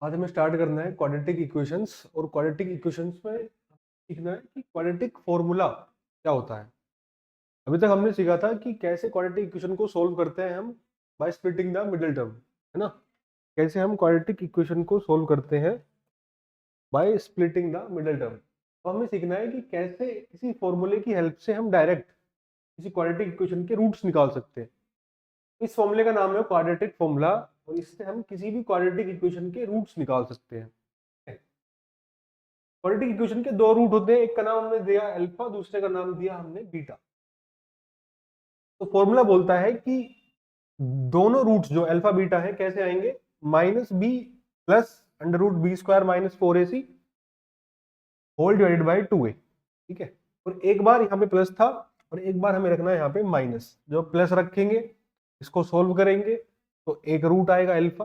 आज हमें स्टार्ट करना है क्वाड्रेटिक इक्वेशंस और क्वाड्रेटिक इक्वेशंस में सीखना है कि क्वाड्रेटिक फॉर्मूला क्या होता है। अभी तक हमने सीखा था कि कैसे क्वाड्रेटिक इक्वेशन को सोल्व करते हैं हम by splitting the middle term, है ना। कैसे हम क्वाड्रेटिक इक्वेशन को सोल्व करते हैं by splitting the middle term. तो हमें सीखना है कि कैसे किसी फॉर्मूले की हेल्प से हम डायरेक्ट किसी क्वाड्रेटिक इक्वेशन के रूट्स निकाल सकते हैं। इस फॉर्मूले का नाम है क्वाड्रेटिक फॉर्मूला और इससे हम किसी भी क्वाड्रेटिक इक्वेशन के रूट्स निकाल सकते हैं। क्वाड्रेटिक इक्वेशन के दो रूट होते हैं, एक का नाम हमने दिया अल्फा, दूसरे का नाम दिया हमने बीटा। तो फॉर्मूला बोलता है कि दोनों रूट्स जो अल्फा बीटा है कैसे आएंगे, minus B plus under root B square minus 4ac whole divided by 2a। ठीक है, और एक बार यहाँ पे प्लस था और एक बार हमें रखना है यहाँ पे माइनस। जो प्लस रखेंगे इसको सोल्व करेंगे तो एक रूट आएगा अल्फा,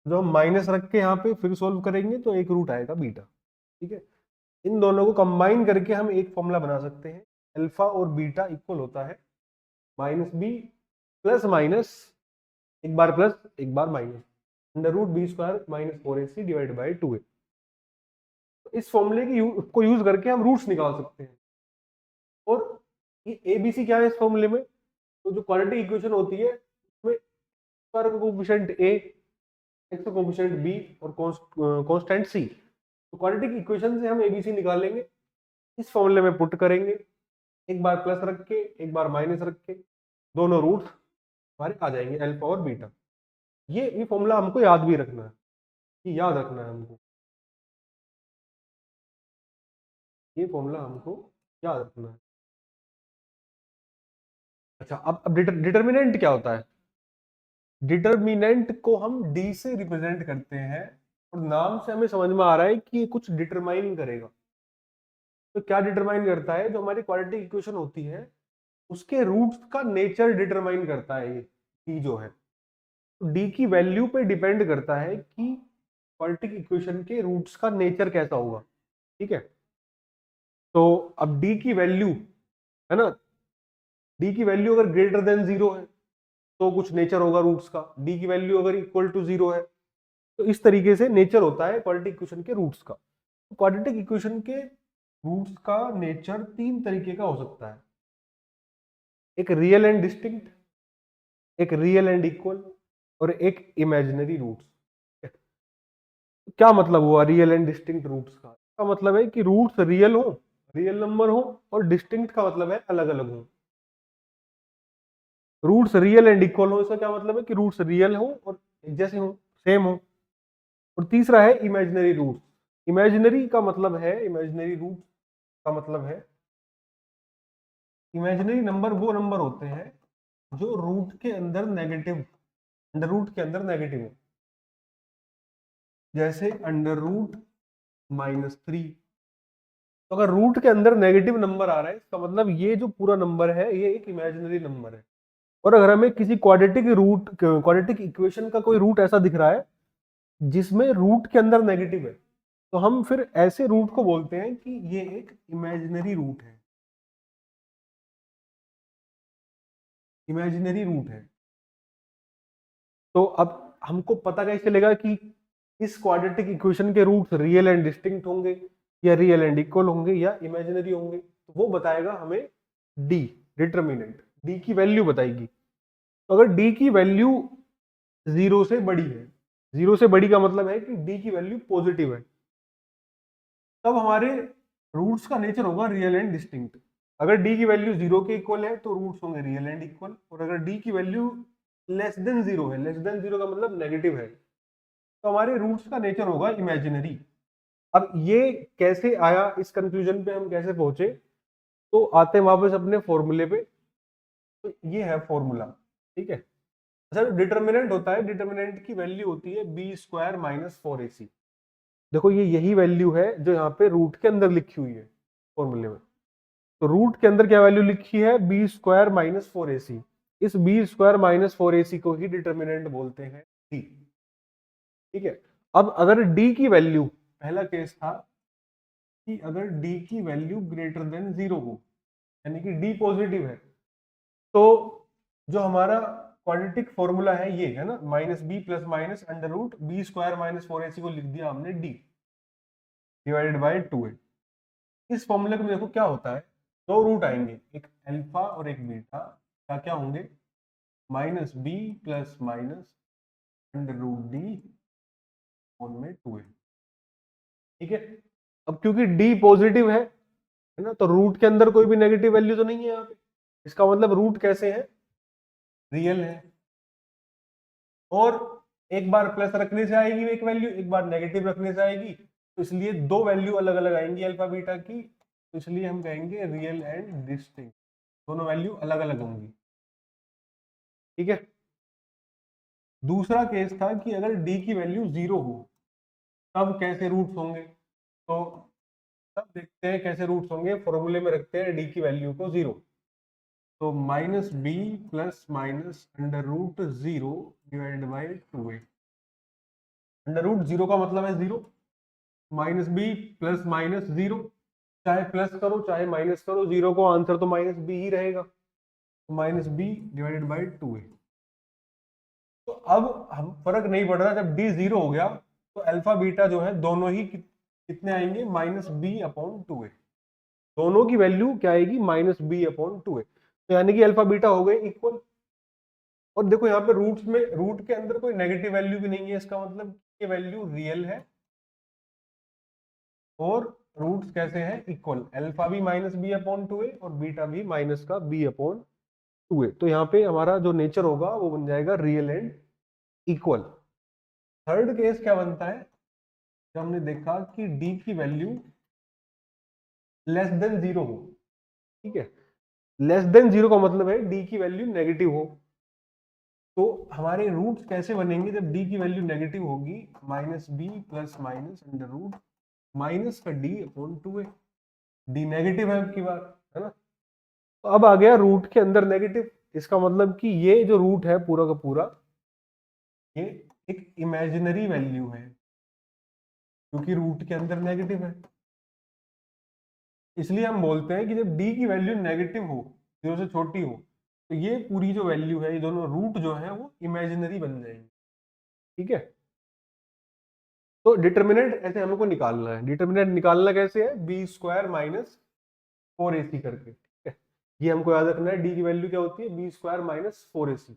जो हम माइनस रख के यहाँ पे फिर सोल्व करेंगे तो एक रूट आएगा बीटा। ठीक है, इन दोनों को कंबाइन करके हम एक फॉर्मूला बना सकते हैं। अल्फा और बीटा इक्वल होता है माइनस बी प्लस माइनस, एक बार प्लस एक बार minus, under root B square minus 4ac divide by 2a। तो इस फॉर्मूले को यूज करके हम रूट्स निकाल सकते हैं। और ये एबीसी क्या है इस फॉर्मूले में, तो जो क्वाड्रेटिक इक्वेशन होती है उसमें स्क्वायर का कोएफिशिएंट a, एक्स का कोएफिशिएंट b और कांस्टेंट c। तो क्वाड्रेटिक इक्वेशन से हम एबीसी निकालेंगे, इस फॉर्मूले में पुट करेंगे, एक बार प्लस रख के एक बार माइनस रख के दोनों रूट्स हमारे आ जाएंगे अल्फा और बीटा। ये फॉर्मूला हमको याद भी रखना है, कि याद रखना है हमको, ये फॉर्मूला हमको याद रखना है। अच्छा, अब डिटर्मिनेंट क्या होता है। डिटर्मिनेंट को हम डी से रिप्रेजेंट करते हैं और नाम से हमें समझ में आ रहा है कि ये कुछ डिटरमाइन करेगा। तो क्या डिटरमाइन करता है, जो हमारी क्वाड्रेटिक इक्वेशन होती है उसके रूट्स का नेचर डिटरमाइन करता है। ये डी जो है, तो डी की वैल्यू पे डिपेंड करता है कि क्वाड्रेटिक इक्वेशन के रूट्स का नेचर कैसा होगा। ठीक है, तो अब डी की वैल्यू है ना, डी की वैल्यू अगर ग्रेटर देन जीरो है तो कुछ नेचर होगा रूट्स का, डी की वैल्यू अगर इक्वल टू जीरो है तो इस तरीके से नेचर होता है क्वाड्रेटिक इक्वेशन के रूट्स का। तो क्वाड्रेटिक इक्वेशन के रूट्स का नेचर तीन तरीके का हो सकता है, एक रियल एंड डिस्टिंक्ट, एक रियल एंड इक्वल और एक इमेजिनरी रूट्स। क्या मतलब हुआ रियल एंड डिस्टिंक्ट रूट्स का, इसका मतलब है कि रूट्स रियल हो, रियल नंबर हो, और डिस्टिंक्ट का मतलब है अलग अलग हो। रूट्स रियल एंड इक्वल हो, इसका क्या मतलब है कि रूट्स रियल हो और एक जैसे हो, सेम हो। और तीसरा है इमेजिनरी रूट्स। इमेजिनरी का मतलब है, इमेजिनरी रूट का मतलब है, इमेजिनरी नंबर वो नंबर होते हैं जो रूट के अंदर नेगेटिव, अंडर रूट के अंदर नेगेटिव हो, जैसे अंडर रूट -3। तो अगर रूट के अंदर नेगेटिव नंबर आ रहा है इसका मतलब ये जो पूरा नंबर है ये एक इमेजिनरी नंबर है। और अगर हमें किसी क्वाड्रेटिक इक्वेशन का कोई रूट ऐसा दिख रहा है जिसमें रूट के अंदर नेगेटिव है, तो हम फिर ऐसे रूट को बोलते हैं कि ये एक इमेजिनरी रूट है, इमेजिनरी रूट है। तो अब हमको पता कैसे चलेगा कि इस क्वाड्रेटिक इक्वेशन के रूट्स रियल एंड डिस्टिंक्ट होंगे या रियल एंड इक्वल होंगे या इमेजिनरी होंगे, तो वो बताएगा हमें डी, डिटर्मिनेंट डी की वैल्यू बताएगी। तो अगर डी की वैल्यू जीरो से बड़ी है, जीरो से बड़ी का मतलब है कि डी की वैल्यू पॉजिटिव है, तब हमारे रूट्स का नेचर होगा रियल एंड डिस्टिंक्ट। अगर डी की वैल्यू जीरो के इक्वल है तो रूट्स होंगे रियल एंड इक्वल, और अगर डी की वैल्यू लेस देन जीरो है, लेस देन जीरो का मतलब नेगेटिव है, तो हमारे रूट्स का नेचर होगा इमेजिनरी। अब ये कैसे आया, इस कंक्लूजन पे हम कैसे पहुंचे, तो आते हैं वापस अपने फॉर्मूले पे। तो ये है फॉर्मूला, ठीक है। अच्छा, जो डिटर्मिनेंट होता है, डिटर्मिनेंट की वैल्यू होती है बी स्क्वायर माइनस 4ac। देखो ये यही वैल्यू है जो यहाँ पे रूट के अंदर लिखी हुई है फॉर्मूले में। तो रूट के अंदर क्या वैल्यू लिखी है, बी स्क्वायर माइनस 4ac। इस बी स्क्वायर माइनस 4ac को ही डिटर्मिनेंट बोलते हैं डी। ठीक है, अब अगर डी की वैल्यू, पहला केस था कि अगर डी की वैल्यू ग्रेटर देन जीरो हो, यानी कि डी पॉजिटिव है, तो जो हमारा क्वाड्रेटिक फॉर्मूला है ये, है ना, minus B plus minus under root B square minus 4ac को लिख दिया हमने डी डिवाइडेड बाय 2a। इस फॉर्मूले में देखो क्या होता है, दो रूट आएंगे, एक अल्फा और एक बीटा, क्या क्या होंगे, minus B plus minus under root d में 2a। ठीक है, अब क्योंकि डी पॉजिटिव है ना, तो रूट के अंदर कोई भी नेगेटिव वैल्यू तो नहीं है यहाँ पे, इसका मतलब रूट कैसे है, रियल है। और एक बार प्लस रखने से आएगी एक वैल्यू, एक बार नेगेटिव रखने से आएगी, तो इसलिए दो वैल्यू अलग अलग आएंगी अल्फा बीटा की, तो इसलिए हम कहेंगे रियल एंड डिस्टिंक्ट, दोनों वैल्यू अलग अलग होंगी। ठीक है, दूसरा केस था कि अगर डी की वैल्यू 0 हो तब कैसे रूट्स होंगे, तो तब देखते हैं कैसे रूट्स होंगे। फॉर्मूले में रखते हैं डी की वैल्यू को 0, तो minus B plus minus under root 0 divide by 2a। Under root 0 का मतलब है 0, माइनस बी प्लस माइनस 0, चाहे प्लस करो चाहे माइनस करो, 0 को आंसर तो माइनस बी ही रहेगा, तो minus B divided by 2a। तो अब हम फर्क नहीं पड़ रहा, जब डी 0 हो गया तो अल्फा बीटा जो है दोनों ही कितने आएंगे, माइनस बी अपॉन 2a, दोनों की वैल्यू क्या आएगी, माइनस बी अपॉन 2a। तो यानी कि अल्फा बीटा हो गए इक्वल। और देखो यहाँ पे रूट्स में, रूट के अंदर कोई नेगेटिव वैल्यू भी नहीं है, इसका मतलब ये वैल्यू रियल है और रूट्स कैसे हैं, इक्वल, अल्फा भी माइनस बी अपॉन 2a और बीटा भी माइनस का बी अपॉन 2a। तो यहाँ पे हमारा जो नेचर होगा वो बन जाएगा real and equal. Third case क्या बनता है, जब हमने देखा कि डी की वैल्यू लेस देन 0 हो। ठीक है, लेस देन 0 का मतलब है डी की वैल्यू नेगेटिव हो, तो हमारे रूट्स कैसे बनेंगे, जब डी की वैल्यू नेगेटिव होगी, minus B plus minus under root minus का D upon 2a। D negative है आपकी बात, है ना, तो अब आ गया रूट के अंदर नेगेटिव, इसका मतलब कि ये जो रूट है पूरा का पूरा ये एक इमेजिनरी वैल्यू है, क्योंकि रूट के अंदर नेगेटिव है। इसलिए हम बोलते हैं कि जब डी की वैल्यू नेगेटिव हो, 0 से छोटी हो, तो ये पूरी जो वैल्यू है, ये दोनों रूट जो है वो इमेजिनरी बन जाएंगे। ठीक है, तो डिटर्मिनेंट ऐसे हमको निकालना है। डिटर्मिनेंट निकालना कैसे है, बी स्क्वायर माइनस 4ac करके। ठीक है, ये हमको याद रखना है, डी की वैल्यू क्या होती है, बी स्क्वायर माइनस 4ac।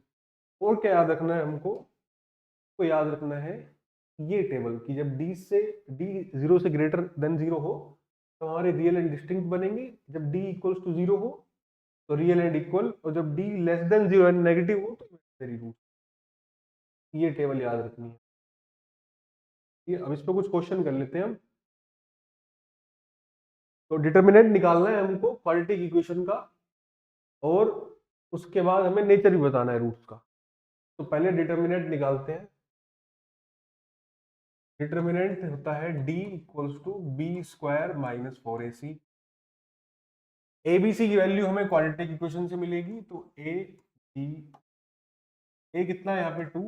और क्या याद रखना है हमको, तो याद रखना है ये टेबल की, जब डी 0 से ग्रेटर देन 0 हो तो हमारे रियल एंड डिस्टिंक्ट बनेंगे, जब डी इक्वल्स टू 0 हो तो रियल एंड इक्वल, और जब D less than 0 and negative हो तो इमेजिनरी रूट। ये टेबल याद रखनी है। ये अब इस पर कुछ क्वेश्चन कर लेते हैं हम। तो डिटर्मिनेंट निकालना है हमको क्वाड्रेटिक इक्वेशन का, और उसके बाद हमें नेचर भी बताना है रूट्स का। तो पहले डिटर्मिनेंट निकालते हैं। डिटर्मिनेंट होता है d equals to b square minus 4ac। ABC की वैल्यू हमें क्वाड्रेटिक इक्वेशन से मिलेगी, तो ए कितना है यहाँ पे 2,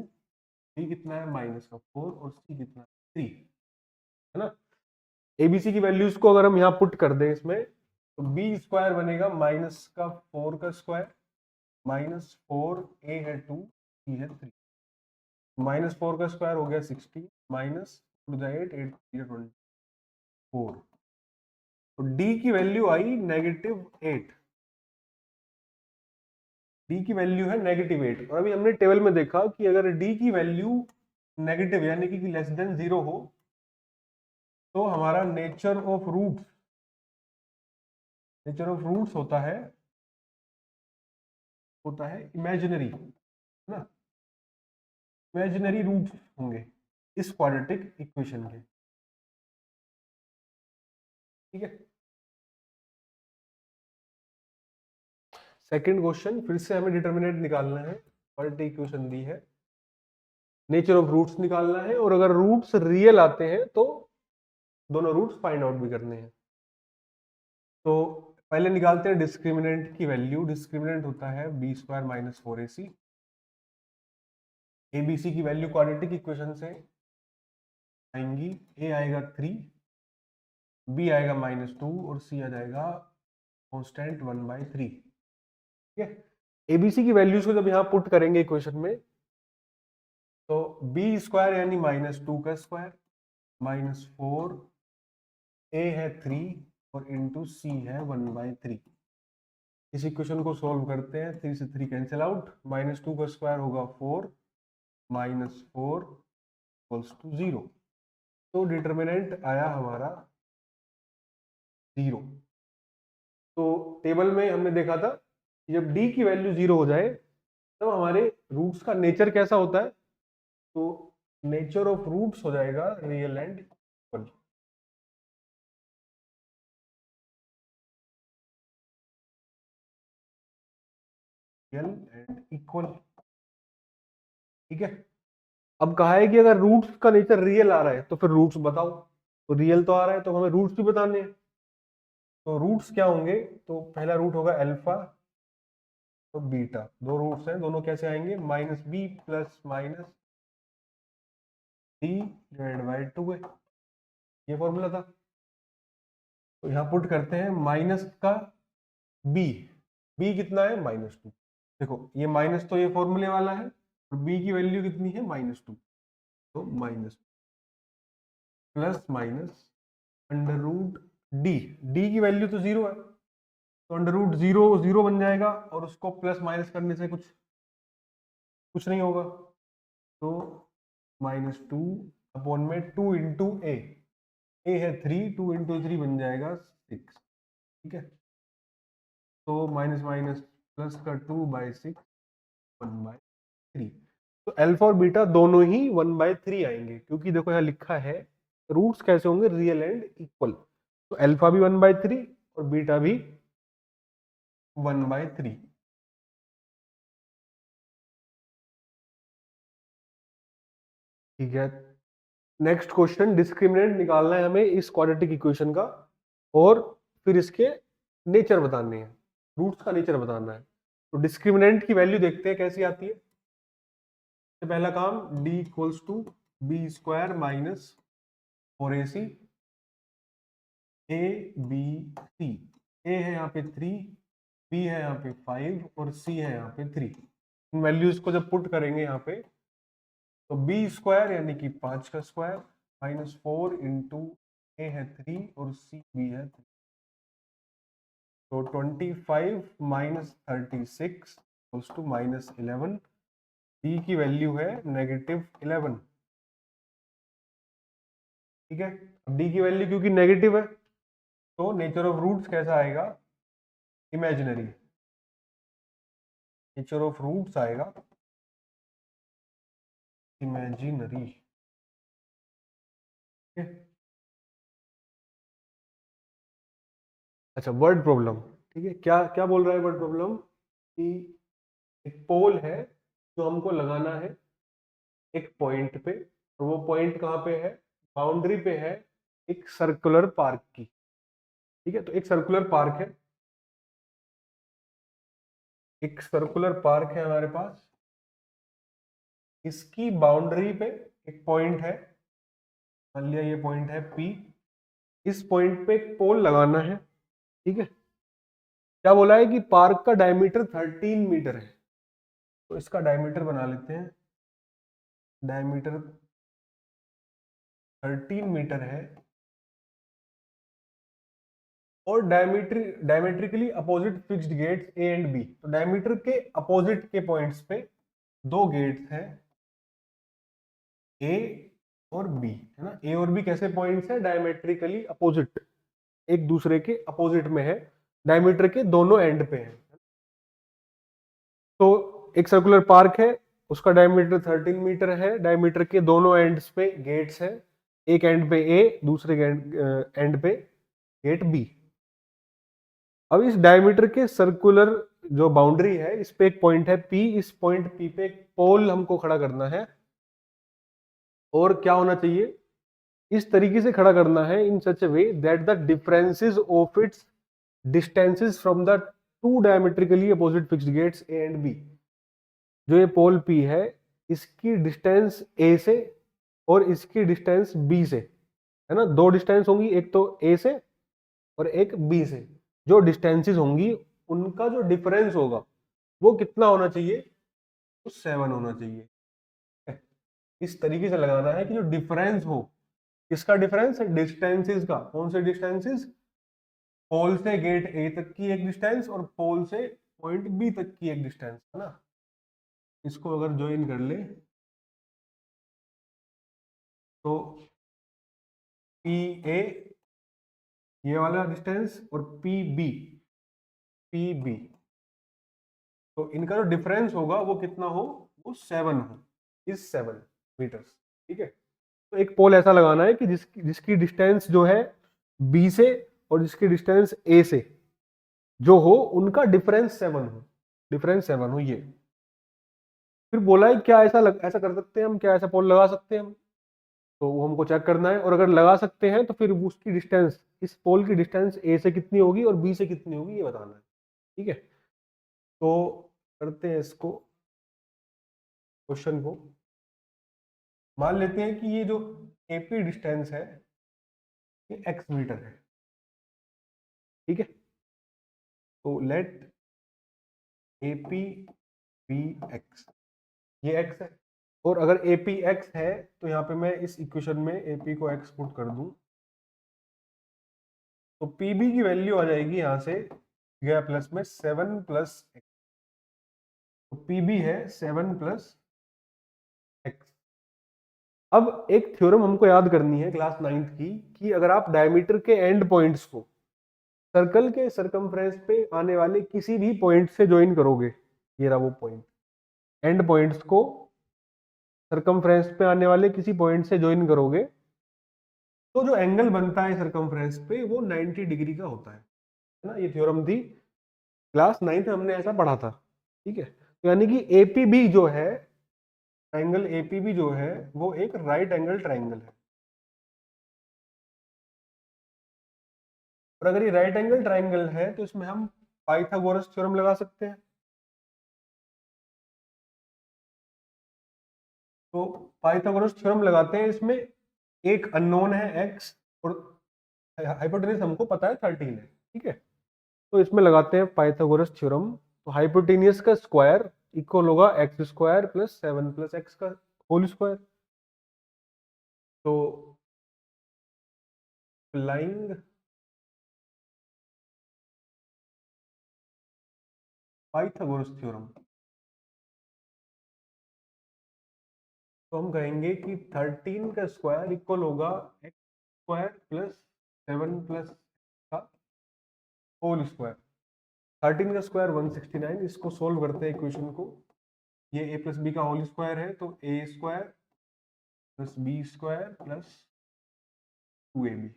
बी कितना है माइनस का 4 और सी कितना है 3, है ना। एबीसी की वैल्यूज को अगर हम यहाँ पुट कर दें इसमें, तो बी स्क्वायर बनेगा माइनस का 4 का स्क्वायर माइनस 4, ए है 2, सी है 3, माइनस 4 का स्क्वायर हो गया 60 माइनस 8, 8 24। तो डी की वैल्यू आई -8, डी की वैल्यू है -8। और अभी हमने टेबल में देखा कि अगर डी की वैल्यू नेगेटिव यानी कि लेस देन 0 हो तो हमारा नेचर ऑफ रूट्स होता है इमेजिनरी, है ना, इमेजिनरी रूट्स होंगे इस क्वाड्रेटिक इक्वेशन के। ठीक है, सेकंड क्वेश्चन, फिर से हमें डिटर्मिनेंट निकालना है, क्वाड्रेटिक इक्वेशन दी है, नेचर ऑफ रूट्स निकालना है, और अगर रूट्स रियल आते हैं तो दोनों रूट्स फाइंड आउट भी करने हैं। तो पहले निकालते हैं डिस्क्रिमिनेंट की वैल्यू। डिस्क्रिमिनेंट होता है b square minus 4ac। ABC की वैल्यू क्वाड्रेटिक इक्वेशन से आएंगी, ए आएगा 3, बी आएगा -2 और सी आ जाएगा कांस्टेंट 1/3। ठीक है, एबीसी की वैल्यूज को जब यहाँ पुट करेंगे इक्वेशन में, तो बी स्क्वायर यानी -2 का स्क्वायर -4, ए है 3 और इंटू सी है 1/3। इस इक्वेशन को सॉल्व करते हैं, 3 से 3 कैंसिल आउट, -2 का स्क्वायर होगा 4, -4 इक्वल्स टू 0। तो डिटर्मिनेंट आया हमारा 0। तो टेबल में हमने देखा था कि जब डी की वैल्यू 0 हो जाए तब हमारे रूट्स का नेचर कैसा होता है, तो नेचर ऑफ रूट्स हो जाएगा real and equal. Real and equal, ठीक है। अब कहा है कि अगर रूट्स का नेचर रियल आ रहा है तो फिर रूट्स बताओ, तो रियल तो आ रहा है तो हमें रूट्स भी बताने हैं। तो रूट्स क्या होंगे, तो पहला रूट होगा अल्फा और बीटा, दो रूट्स हैं, दोनों कैसे आएंगे, -b प्लस -c/2 है, ये फॉर्मूला था। तो यहाँ पुट करते हैं माइनस का b, b कितना है -2। देखो ये माइनस तो ये फॉर्मूले वाला है और b की वैल्यू कितनी है -2, तो minus plus minus under root d, d की वैल्यू तो 0 है तो अंडर रूट 0 0 बन जाएगा और उसको प्लस माइनस करने से कुछ नहीं होगा, तो -2 अपॉन में 2 इंटू ए है 3, 2 इंटू 3 बन जाएगा 6, ठीक है। तो माइनस माइनस प्लस का 2/6 1/3। तो अल्फा और बीटा दोनों ही 1/3 आएंगे, क्योंकि देखो यहाँ लिखा है रूट्स कैसे होंगे, रियल एंड इक्वल। तो अल्फा भी 1/3 और बीटा भी 1/3। ठीक है, नेक्स्ट क्वेश्चन, डिस्क्रिमिनेंट निकालना है हमें इस क्वाड्रेटिक इक्वेशन का और फिर इसके नेचर बताने हैं, रूट्स का नेचर बताना है। तो डिस्क्रिमिनेंट की वैल्यू देखते हैं कैसी आती है। तो पहला काम d equals to b square minus 4ac ABC, a है यहाँ पे 3, b है यहाँ पे 5 और c है यहाँ पे 3। इन वैल्यूज को जब पुट करेंगे यहाँ पे, तो b स्क्वायर यानी कि 5 का स्क्वायर -4 इंटू ए है 3 और c b है 3, तो 25 -36 इक्वल्स टू -11। b की वैल्यू है -11, ठीक है। अब d की वैल्यू क्योंकि नेगेटिव है तो नेचर ऑफ रूट्स कैसा आएगा, इमेजिनरी। नेचर ऑफ रूट्स आएगा इमेजिनरी, ठीक है। अच्छा, वर्ड प्रॉब्लम, ठीक है। क्या क्या बोल रहा है वर्ड प्रॉब्लम, कि एक पोल है जो हमको लगाना है एक पॉइंट पे, और वो पॉइंट कहाँ पे है, बाउंड्री पे है एक सर्कुलर पार्क की, ठीक है। तो एक सर्कुलर पार्क है, एक सर्कुलर पार्क है हमारे पास, इसकी बाउंड्री पे एक पॉइंट है, मान लिया ये पॉइंट है P, इस पॉइंट पे एक पोल लगाना है, ठीक है। क्या बोला है कि पार्क का डायमीटर 13 मीटर है, तो इसका डायमीटर बना लेते हैं, डायमीटर 13 मीटर है और diametrically opposite fixed gates A and b. तो डायमीटर के अपोजिट के पॉइंट्स पे दो गेट्स हैं ए और बी, है ना। ए और बी कैसे पॉइंट्स हैं, डायमेट्रिकली अपोजिट, एक दूसरे के अपोजिट में है, डायमीटर के दोनों एंड पे है। तो एक सर्कुलर पार्क है, उसका डायमीटर 13 मीटर है, डायमीटर के दोनों एंड्स पे गेट्स हैं, एक एंड पे ए, दूसरे एंड पे गेट बी। अब इस डायमीटर के सर्कुलर जो बाउंड्री है, इस पे एक पॉइंट है P, इस पॉइंट P पे एक पोल हमको खड़ा करना है, और क्या होना चाहिए, इस तरीके से खड़ा करना है, in such a way that the differences of its distances from the two diametrically opposite fixed gates A and B. जो ये पोल P है, इसकी डिस्टेंस A से और इसकी डिस्टेंस B से, है ना, दो डिस्टेंस होंगी, एक तो A से और एक B से। जो डिस्टेंसेस होंगी उनका जो डिफरेंस होगा वो कितना होना चाहिए, वो 7 होना चाहिए। इस तरीके से लगाना है कि जो डिफरेंस हो, किसका डिफरेंस है, डिस्टेंसेस का। कौन से डिस्टेंसेस, पोल से गेट ए तक की एक डिस्टेंस और पोल से पॉइंट बी तक की एक डिस्टेंस, है ना। इसको अगर ज्वाइन कर ले तो पी ए ये वाला डिस्टेंस और पी बी, तो इनका जो डिफरेंस होगा वो कितना हो, वो 7 हो, इज 7 मीटर्स। ठीक है, तो एक पोल ऐसा लगाना है कि जिसकी डिस्टेंस जो है बी से और जिसकी डिस्टेंस ए से जो हो उनका डिफरेंस 7 हो, डिफरेंस 7 हो ये। फिर बोला है क्या ऐसा कर सकते हैं हम, क्या ऐसा पोल लगा सकते हैं हम, तो वो हमको चेक करना है। और अगर लगा सकते हैं तो फिर उसकी डिस्टेंस, इस पोल की डिस्टेंस ए से कितनी होगी और बी से कितनी होगी ये बताना है। ठीक है, तो करते हैं इसको, क्वेश्चन को। मान लेते हैं कि ये जो एपी डिस्टेंस है ये एक्स मीटर है। ठीक है, तो लेट एपी बी एक्स, ये एक्स है। और अगर एपी एक्स है तो यहाँ पे मैं इस इक्वेशन में एपी को एक्स पुट कर दूं, तो पीबी की वैल्यू आ जाएगी यहाँ से गया प्लस में 7 + x। तो पीबी है 7 + x। अब एक थ्योरम हमको याद करनी है क्लास 9th की, कि अगर आप डायमीटर के एंड पॉइंट्स को सर्कल के सरकमफ्रेंस पे आने वाले किसी भी पॉइंट से ज्वाइन करोगे, ये रहा वो पॉइंट, एंड पॉइंट्स को सरकमफ्रेंस पे आने वाले किसी पॉइंट से ज्वाइन करोगे, तो जो एंगल बनता है सरकमफ्रेंस पे वो 90 डिग्री का होता है ना। ये थ्योरम थी क्लास 9th में, हमने ऐसा पढ़ा था। ठीक है, तो यानी कि एपीबी जो है, ट्रायंगल एपीबी जो है वो एक राइट एंगल ट्रायंगल है। और अगर ये राइट एंगल ट्रायंगल है तो इसमें हम पाइथागोरस थ्योरम लगा सकते हैं। तो पाइथागोरस थ्योरम लगाते हैं, इसमें एक अननोन है एक्स और हाइपोटेन्यूस हमको पता है 13 है। ठीक है, तो इसमें लगाते हैं पाइथागोरस थ्योरम। तो हाइपोटेनियस का स्क्वायर इक्वल होगा x² + 7 + x का होल स्क्वायर। तो अप्लाइंग पाइथागोरस थ्योरम, तो हम कहेंगे कि 13 का स्क्वायर इक्वल होगा x² + 7 + का होल स्क्वायर। 13 का स्क्वायर 169, इसको सोल्व करते हैं इक्वेशन को। ये a + b का होल स्क्वायर है, तो a² + b² + 2ab।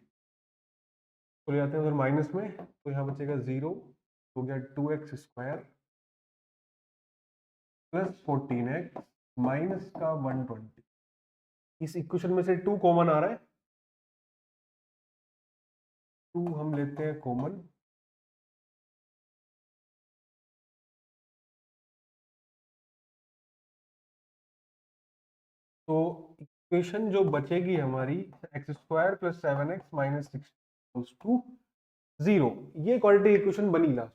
तो ले जाते हैं उधर माइनस में, तो यहाँ बचेगा 0, हो गया 2x² + 14x माइनस का 120। इस इक्वेशन में से 2 कॉमन आ रहा है, 2 हम लेते हैं कॉमन। तो इक्वेशन जो बचेगी हमारी, x² + 7x - 6 = 0, ये क्वाड्रेटिक इक्वेशन बनी लास्ट।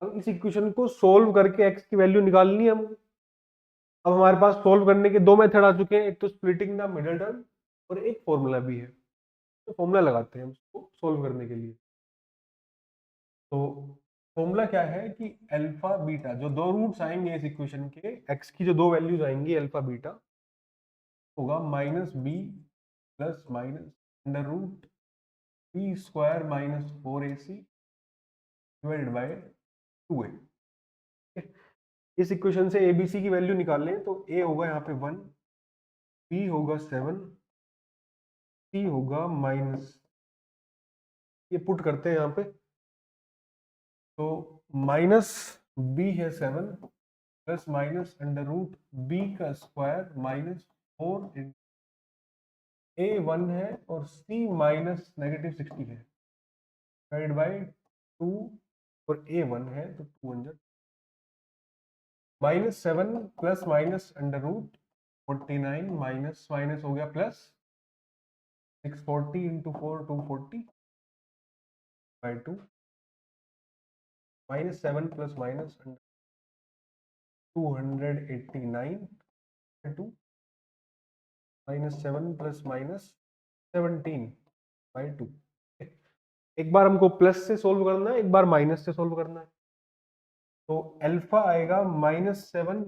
अब इस इक्वेशन को सोल्व करके x की वैल्यू निकालनी है हमको। अब हमारे पास सोल्व करने के दो मेथड आ चुके हैं, एक तो स्प्लिटिंग द मिडिल टर्म और एक फॉर्मूला भी है। तो फॉर्मूला लगाते हैं हम इसको सोल्व करने के लिए। तो फॉर्मूला क्या है कि अल्फा बीटा, जो दो रूट्स आएंगे इस इक्वेशन के, x की जो दो वैल्यूज आएंगी अल्फा बीटा, होगा -b + -√b² - 4ac / 2a। इस इक्वेशन से abc की वैल्यू निकाल लें, तो a होगा यहाँ पे 1, b होगा 7, c होगा -, ये पुट करते हैं यहाँ पे। तो -b है 7 + -√b² - 4, a 1 है और c -(-60) है, / 2, और a 1 है तो 200, -7 + -√49 माइनस माइनस हो गया प्लस 640 × 4 240/2 -7 + 289/2 -7 + -17/2। एक बार हमको प्लस से सोल्व करना है, एक बार माइनस से सोल्व करना है। तो अल्फा आएगा -7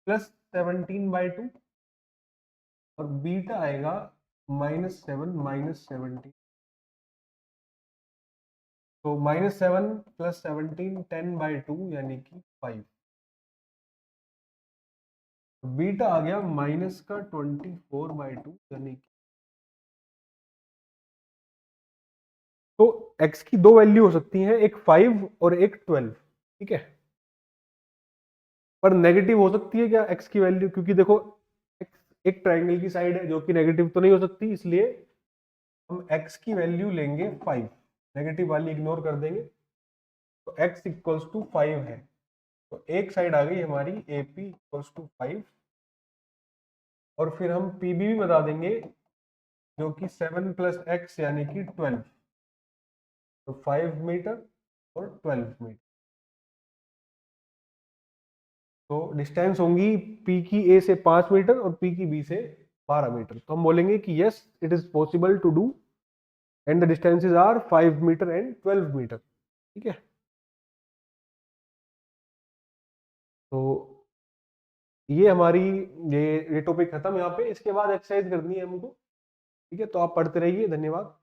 + 17/2 और बीटा आएगा -7 - 17। तो -7 + 17 10/2 यानी कि 5। बीटा आ गया -24/2 यानी कि। तो x की दो वैल्यू हो सकती हैं, एक 5 और एक 12, ठीक है। पर नेगेटिव हो सकती है क्या x की वैल्यू, क्योंकि देखो x एक ट्रायंगल की साइड है जो कि नेगेटिव तो नहीं हो सकती, इसलिए हम x की वैल्यू लेंगे 5, नेगेटिव वाली इग्नोर कर देंगे। तो x = 5 है, तो एक साइड आ गई हमारी AP = 5 और फिर हम PB भी बता देंगे जो कि 7 + x यानी कि 12। तो 5 मीटर और 12 मीटर। तो डिस्टेंस होंगी P की A से 5 मीटर और P की B से 12 मीटर। तो हम बोलेंगे कि yes it is possible to do and the distances are 5 metre and 12 metre, ठीक है। तो ये हमारी ये टॉपिक खत्म यहाँ पे। इसके बाद एक्सरसाइज करनी है हमको, ठीक है। तो आप पढ़ते रहिए, धन्यवाद।